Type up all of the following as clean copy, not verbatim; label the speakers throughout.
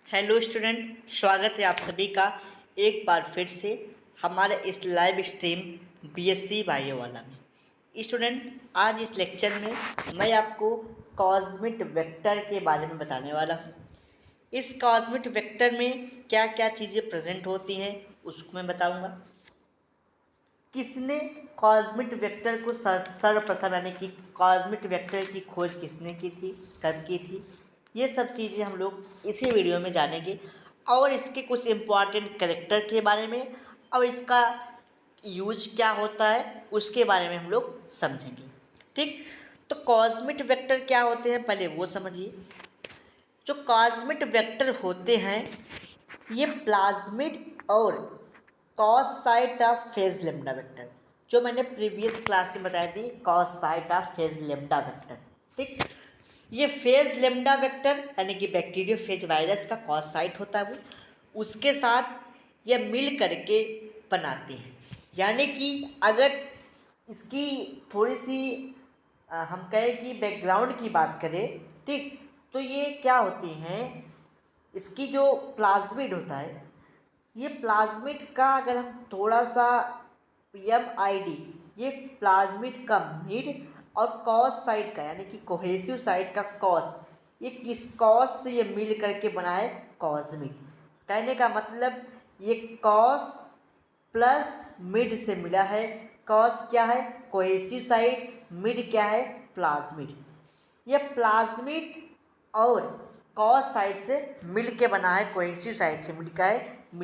Speaker 1: Hello student, स्वागत है आप सभी का एक बार फिर से हमारे इस लाइव स्ट्रीम बीएससी बायो वाला में। स्टूडेंट, आज इस लेक्चर में मैं आपको कॉस्मिक वेक्टर के बारे में बताने वाला हूँ। इस कॉस्मिक वेक्टर में क्या क्या चीज़ें प्रेजेंट होती हैं उसको मैं बताऊँगा। किसने कॉस्मिक वेक्टर को सर्वप्रथम यानी कि कॉस्मिक वेक्टर की खोज किसने की थी, कब की थी, ये सब चीज़ें हम लोग इसी वीडियो में जानेंगे और इसके कुछ इम्पॉर्टेंट कैरेक्टर के बारे में और इसका यूज क्या होता है उसके बारे में हम लोग समझेंगे। ठीक, तो कॉस्मिक वेक्टर क्या होते हैं पहले वो समझिए। जो कॉस्मिक वेक्टर होते हैं ये प्लाज्मिड और cos site of phase lambda vector, जो मैंने प्रीवियस क्लास में बताई थी, cos site of phase lambda vector. ठीक, ये फेज लेम्डा वेक्टर यानी कि बैक्टीरियो फेज वायरस का कॉस साइट होता है, वो उसके साथ ये मिल करके बनाते हैं। यानी कि अगर इसकी थोड़ी सी हम कहें कि बैकग्राउंड की बात करें, ठीक, तो ये क्या होती हैं, इसकी जो प्लाज्मिड होता है, ये प्लाज्मिड का अगर हम थोड़ा सा PMID, ये प्लाज्मिड का मिड और कॉस साइड का यानी कि कोहेसिव साइड का कॉस, ये किस कॉस से ये मिल करके बना है कॉस्मिड। कहने का मतलब ये कॉस प्लस मिड से मिला है। कॉस क्या है कोहेसिव साइड, मिड क्या है प्लाज्मिड। ये प्लाज्मिड और कॉस साइड से मिल के बना है, कोहेसिव साइड से मिल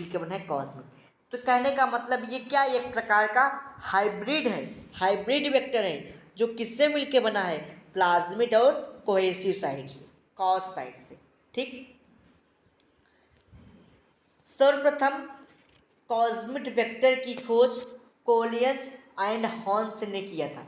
Speaker 1: के बना है कॉस्मिड। तो कहने का मतलब ये क्या, एक प्रकार का हाइब्रिड है, हाइब्रिड वेक्टर है जो किससे मिल के बना है, प्लाज्मिड और कोहेसिव साइड से, कॉस साइड से। ठीक, सर्वप्रथम कॉस्मिक वेक्टर की खोज कोलियंस एंड हॉर्न्स ने किया था।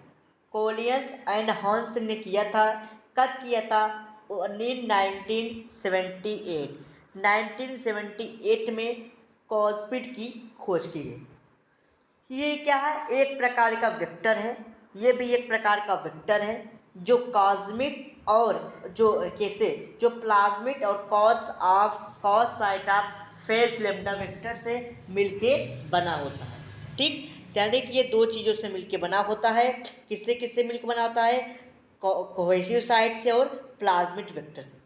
Speaker 1: कोलियंस एंड हॉर्न्स ने किया था, कब किया था, 1978। 1978 में कॉस्मिड की खोज की गई। ये क्या है, एक प्रकार का वेक्टर है, ये भी एक प्रकार का वेक्टर है जो कॉस्मिड और जो कैसे जो प्लाज्मिड और cos site of phase lambda vector से मिलके बना होता है। ठीक, यानी कि ये दो चीज़ों से मिलके बना होता है। किससे किससे मिलके बना होता है, कोहेसिव साइड से और प्लाज्मिड वेक्टर से।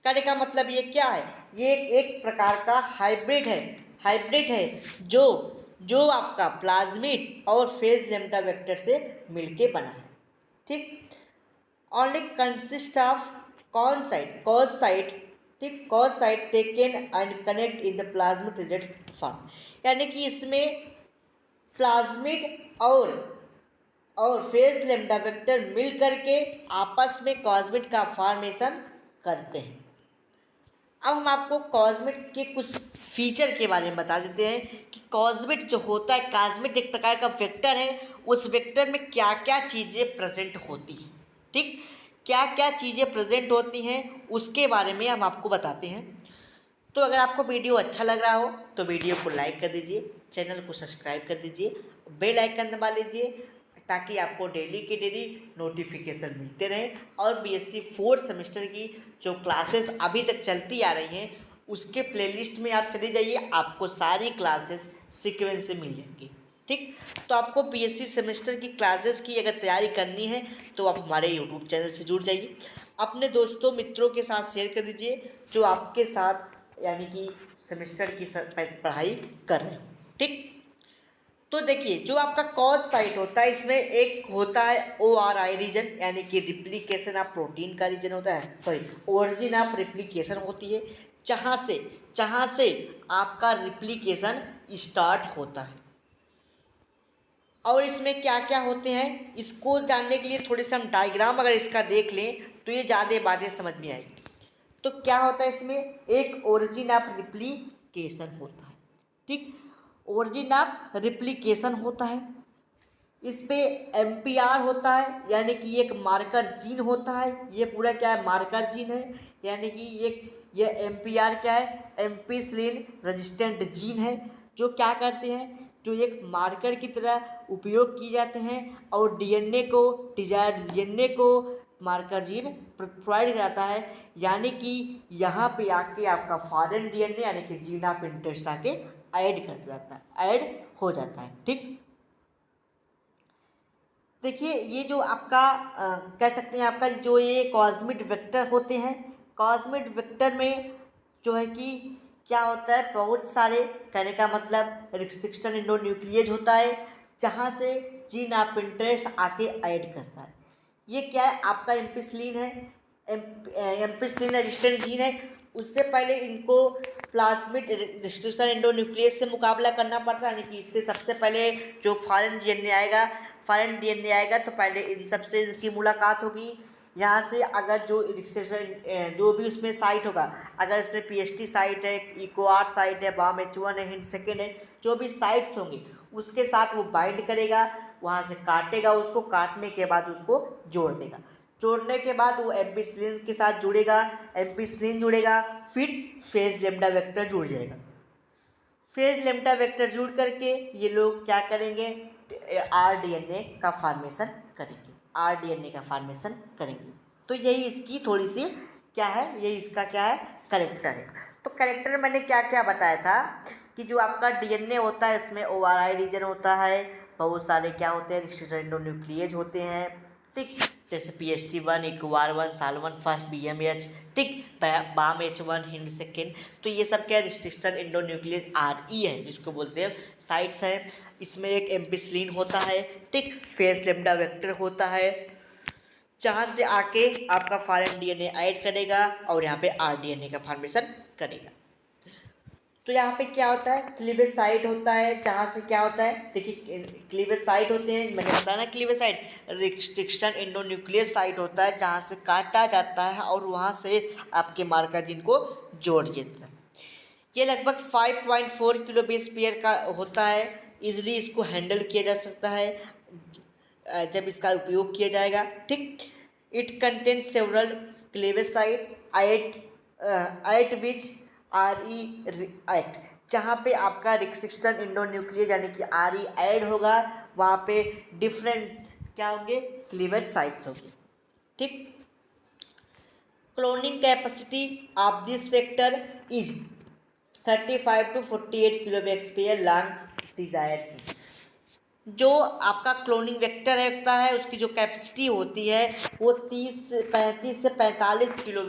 Speaker 1: कहने का मतलब ये क्या है, ये एक प्रकार का हाइब्रिड है, हाइब्रिड है जो जो आपका प्लाज्मिड और फेज लेम्डा वेक्टर से मिलके बना है। ठीक, ओनली कंसिस्ट ऑफ कौन साइड, कॉस साइड। ठीक, cos side taken and connect in the plasmid result form, यानी कि इसमें प्लाज्मिड और फेज लेम्डा वेक्टर मिल करके आपस में कॉस्मिड का फॉर्मेशन करते हैं। अब हम आपको कॉस्मिड के कुछ फीचर के बारे में बता देते हैं कि कॉस्मिड जो होता है, कॉस्मिड एक प्रकार का वेक्टर है, उस वेक्टर में क्या क्या चीज़ें प्रेजेंट होती हैं। ठीक, क्या क्या चीज़ें प्रेजेंट होती हैं उसके बारे में हम आपको बताते हैं। तो अगर आपको वीडियो अच्छा लग रहा हो तो वीडियो को लाइक कर दीजिए, चैनल को सब्सक्राइब कर दीजिए, बेल आइकन दबा लीजिए ताकि आपको डेली के डेली नोटिफिकेशन मिलते रहें। और बीएससी 4th सेमेस्टर की जो क्लासेस अभी तक चलती आ रही हैं उसके प्लेलिस्ट में आप चले जाइए, आपको सारी क्लासेस सीक्वेंस से मिल जाएंगी। ठीक, तो आपको बीएससी सेमेस्टर की क्लासेस की अगर तैयारी करनी है तो आप हमारे यूट्यूब चैनल से जुड़ जाइए, अपने दोस्तों मित्रों के साथ शेयर कर दीजिए जो आपके साथ यानी कि सेमेस्टर की पढ़ाई कर रहे हैं। ठीक, तो देखिए जो आपका कॉज साइट होता है इसमें एक होता है ORI रीजन, यानी कि रिप्लिकेशन ऑफ प्रोटीन का रीजन होता है, सॉरी ओरिजिन ऑफ रिप्लिकेशन होती है, जहाँ से आपका रिप्लिकेशन स्टार्ट होता है। और इसमें क्या क्या होते हैं इसको जानने के लिए थोड़े से हम डायग्राम अगर इसका देख लें तो ये ज़्यादा बातें समझ में आएगी। तो क्या होता है इसमें, एक ओरिजिन ऑफ रिप्लिकेशन होता है। ठीक, ओरिजिन ऑफ रिप्लिकेशन होता है, इस पे MPR होता है यानी कि एक मार्कर जीन होता है, ये पूरा क्या है मार्कर जीन है, यानी कि ये MPR क्या है, एम्पिसिलिन रेजिस्टेंट जीन है, जो क्या करते हैं, जो एक मार्कर की तरह उपयोग किए जाते हैं और DNA को, डिजायर्ड DNA को मार्कर जीन प्रोवाइड कराता है, यानी कि यहाँ पे आके आपका फॉरेन डीएनए यानी कि जीन ऑफ इंटरेस्ट आके ऐड कर जाता है, ऐड हो जाता है। ठीक, देखिए ये जो आपका कह सकते हैं आपका जो ये कॉस्मिक वेक्टर होते हैं, कॉस्मिक वेक्टर में जो है कि क्या होता है, बहुत सारे, कहने का मतलब रिस्ट्रिक्शन एंडोन्यूक्लिएज होता है जहाँ से जीन ऑफ इंटरेस्ट आके ऐड करता है। ये क्या है, आपका एम्पिसिलिन है, एम्पिसिलिन रेजिस्टेंट जीन है। उससे पहले इनको प्लाज्मिड रिस्ट्रिक्शन एंडोन्यूक्लियस से मुकाबला करना पड़ता है, यानी कि इससे सबसे पहले जो फॉरेन डीएनए आएगा, फॉरेन डीएनए आएगा तो पहले इन सबसे इनकी मुलाकात होगी। यहाँ से अगर जो रिस्ट्रिक्शन जो भी उसमें साइट होगा, अगर उसमें पीएचटी साइट है, इकोआर साइट है, बाम H1 है, हिंड सेकेंड है, जो भी साइट्स होंगी उसके साथ वो बाइंड करेगा, वहाँ से काटेगा, उसको काटने के बाद उसको जोड़ देगा, जोड़ने के बाद वो एम्पिसिलिन के साथ जुड़ेगा, एम्पिसिलिन जुड़ेगा, फिर फेज लेम्डा वेक्टर जुड़ जाएगा। फेज लेम्डा वेक्टर जुड़ करके ये लोग क्या करेंगे, आरडीएनए का फॉर्मेशन करेंगे, आरडीएनए का फॉर्मेशन करेंगे। तो यही इसकी थोड़ी सी क्या है, यही इसका क्या है, कैरेक्टर है। तो कैरेक्टर में मैंने क्या क्या बताया था कि जो आपका डीएनए होता है इसमें ओआरआई रीजन होता है, बहुत सारे क्या होते हैं, रिस्ट्रिक्शन एंडोन्यूक्लिएज होते हैं। ठीक, जैसे PHT1, इक्वार1, साल1 फर्स्ट, BMH, ठीक, बाम H1, हिंड सेकेंड। तो ये सब क्या रिस्ट्रिक्शन एंडोन्यूक्लियस RE है जिसको बोलते हैं, साइट्स है। इसमें एक एम्पिसिलिन होता है, ठीक, फेस लेम्डा वेक्टर होता है जहाँ से आके आपका फॉरेन डीएनए ऐड करेगा और यहाँ पे आरडीएनए का फॉर्मेशन करेगा। तो यहाँ पे क्या होता है, क्लीवेज साइट होता है, जहाँ से क्या होता है, देखिए क्लीवेज साइट होते हैं, मैंने बताया ना cleavage site restriction endonuclease site होता है जहाँ से काटा जाता है और वहाँ से आपके मार्कर जीन को जोड़ देता है। ये लगभग 5.4 किलो बेस पेयर का होता है, इजीली इसको हैंडल किया जा सकता है जब इसका उपयोग किया जाएगा। ठीक, it contain several cleavage site eight which RE act, जहाँ पे आपका रिस्ट्रिक्शन एंडोन्यूक्लियस यानी कि RE ऐड होगा, वहाँ पे डिफरेंट क्या होंगे, क्लीवेज साइट्स होंगे। ठीक, cloning capacity of this vector is 35 to 48 kilo base pair long desired. जो आपका क्लोनिंग वेक्टर होता है उसकी जो कैपेसिटी होती है वो 35 से 45 किलो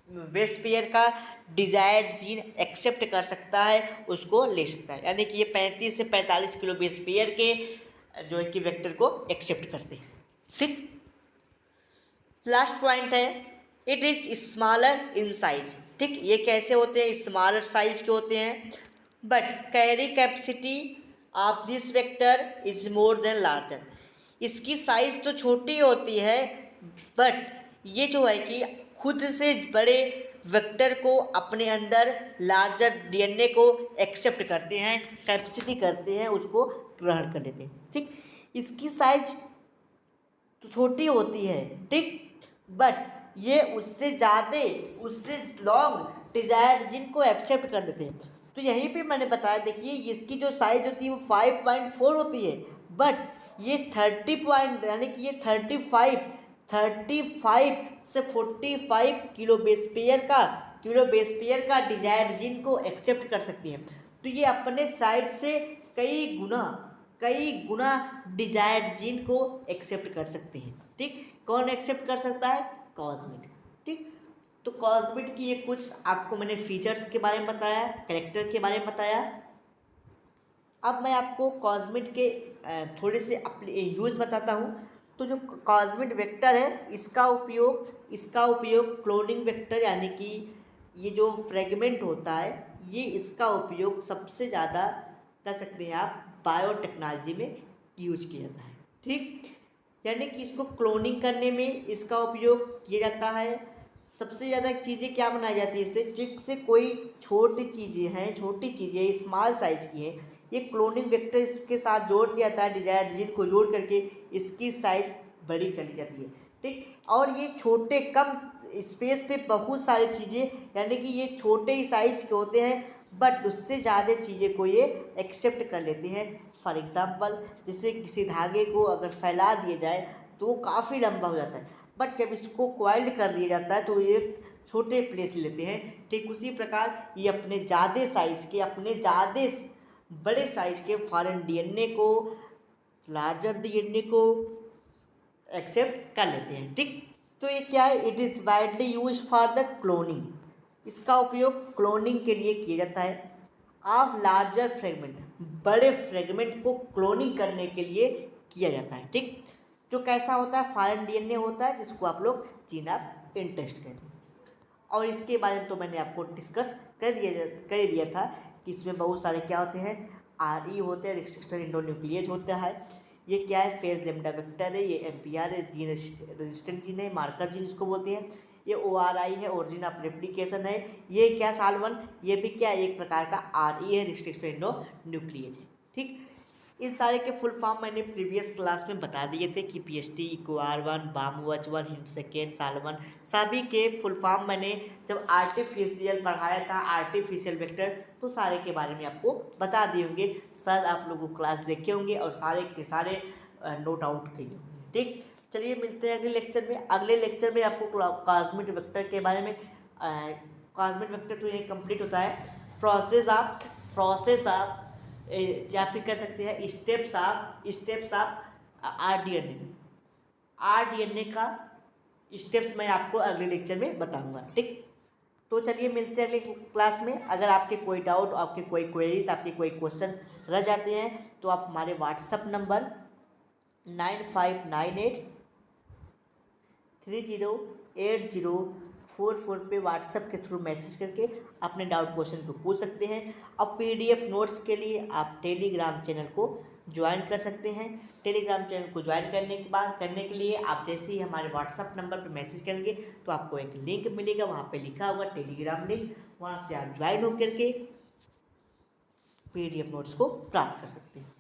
Speaker 1: बेस पेयर का डिजायर्ड जीन एक्सेप्ट कर सकता है, उसको ले सकता है, यानी कि ये 35 से 45 किलो बेस पेयर के जो है कि वेक्टर को एक्सेप्ट करते हैं। ठीक, लास्ट पॉइंट है, it is smaller in size. ठीक, ये कैसे होते हैं, स्मॉलर साइज के होते हैं, but carry capacity of this vector is more than larger. इसकी साइज तो छोटी होती है, बट ये जो है कि खुद से बड़े वेक्टर को अपने अंदर लार्जर डीएनए को एक्सेप्ट करते हैं, कैपेसिटी करते हैं, उसको ग्रहण कर लेते हैं। ठीक, इसकी साइज तो छोटी होती है, ठीक, बट ये उससे ज़्यादा, उससे लॉन्ग डिजायर्ड जीन को एक्सेप्ट कर लेते हैं। तो यहीं पे मैंने बताया, देखिए इसकी जो साइज होती है वो 5.4 होती है, बट ये 30 पॉइंट यानी कि ये 35 से 45 किलो बेस पेयर का डिजायर्ड जीन को एक्सेप्ट कर सकती है। तो ये अपने साइड से कई गुना डिजायर्ड जीन को एक्सेप्ट कर सकते हैं। ठीक, कौन एक्सेप्ट कर सकता है, कॉस्मिड। ठीक, तो कॉस्मिड की ये कुछ आपको मैंने फीचर्स के बारे में बताया, कैरेक्टर के बारे में बताया। अब मैं आपको कॉस्मिड के थोड़े से यूज़ बताता हूँ। तो जो कॉस्मिड वेक्टर है इसका उपयोग क्लोनिंग वेक्टर यानी कि ये जो फ्रेगमेंट होता है, ये इसका उपयोग सबसे ज़्यादा कर सकते हैं आप बायोटेक्नोलॉजी में यूज किया जाता है। ठीक, यानी कि इसको क्लोनिंग करने में इसका उपयोग किया जाता है। सबसे ज़्यादा चीज़ें क्या बनाई जाती है इससे, जिससे कोई छोटी चीज़ें स्मॉल साइज की हैं, ये क्लोनिंग वेक्टर इसके साथ जोड़ दिया जाता है, डिजायर्ड जीन को जोड़ करके इसकी साइज बड़ी कर ली जाती है। ठीक, और ये छोटे कम स्पेस पे बहुत सारी चीज़ें, यानी कि ये छोटे ही साइज के होते हैं, बट उससे ज़्यादा चीज़ें को ये एक्सेप्ट कर लेते हैं। फॉर एग्ज़ाम्पल, जैसे किसी धागे को अगर फैला दिया जाए तो वो काफ़ी लंबा हो जाता है, बट जब इसको कॉइल्ड कर दिया जाता है तो ये छोटे प्लेस लेते हैं। ठीक उसी प्रकार ये अपने ज़्यादा साइज के, अपने ज़्यादा बड़े साइज के फॉरेन डीएनए को लार्जर डीएनए को एक्सेप्ट कर लेते हैं। ठीक, तो ये क्या है, it is widely use for the cloning, इसका उपयोग क्लोनिंग के लिए किया जाता है। ऑफ लार्जर फ्रेगमेंट, बड़े फ्रेगमेंट को क्लोनिंग करने के लिए किया जाता है। ठीक, जो कैसा होता है, फॉरेन डीएनए होता है जिसको आप लोग जीन ऑफ इंटरेस्ट कहते हैं। और इसके बारे में तो मैंने आपको डिस्कस कर दिया था कि इसमें बहुत सारे क्या होते हैं, आरई होते हैं, रिस्ट्रिक्शन इंडोन्यूक्लियेज होता है। ये क्या है, फेज लेम्डा वेक्टर है, ये एमपीआर है, जीन रेजिस्टेंट जीन है, मार्कर जीन इसको बोलते हैं। ये ओआरआई है, ओरिजिन ऑफ रेप्लिकेशन है। ये क्या साल1, ये भी क्या एक प्रकार का आरई है, रिस्ट्रिक्शन इंडोन्यूक्लियेज है। ठीक, इन सारे के फुल फॉर्म मैंने प्रीवियस क्लास में बता दिए थे कि पीएचटी इको R1 बामूच1 हिंट सेकेंड साल1 सभी के फुल फॉर्म मैंने जब आर्टिफिशियल पढ़ाया था, आर्टिफिशियल वेक्टर, तो सारे के बारे में आपको बता दिए होंगे। सर आप लोगों को क्लास देखे होंगे और सारे के सारे नोट आउट किए होंगे। ठीक, चलिए मिलते हैं अगले लेक्चर में। अगले लेक्चर में आपको कॉस्मिक वेक्टर के बारे में, कॉस्मिक वेक्टर तो ये कंप्लीट होता है, प्रोसेस ऑफ या फिर कह सकते हैं स्टेप्स ऑफ आरडीएनए का स्टेप्स मैं आपको अगले लेक्चर में बताऊंगा। ठीक, तो चलिए मिलते हैं अगले क्लास में। अगर आपके कोई डाउट, आपके कोई क्वेरीज, आपके कोई क्वेश्चन रह जाते हैं तो आप हमारे व्हाट्सएप नंबर 9598308044 पे व्हाट्सएप के थ्रू मैसेज करके अपने डाउट क्वेश्चन को पूछ सकते हैं। अब पीडीएफ नोट्स के लिए आप टेलीग्राम चैनल को ज्वाइन कर सकते हैं। टेलीग्राम चैनल को ज्वाइन करने के लिए आप जैसे ही हमारे व्हाट्सएप नंबर पर मैसेज करेंगे तो आपको एक लिंक मिलेगा, वहाँ पे लिखा होगा टेलीग्राम लिंक, वहाँ से आप ज्वाइन होकर के पीडीएफ नोट्स को प्राप्त कर सकते हैं।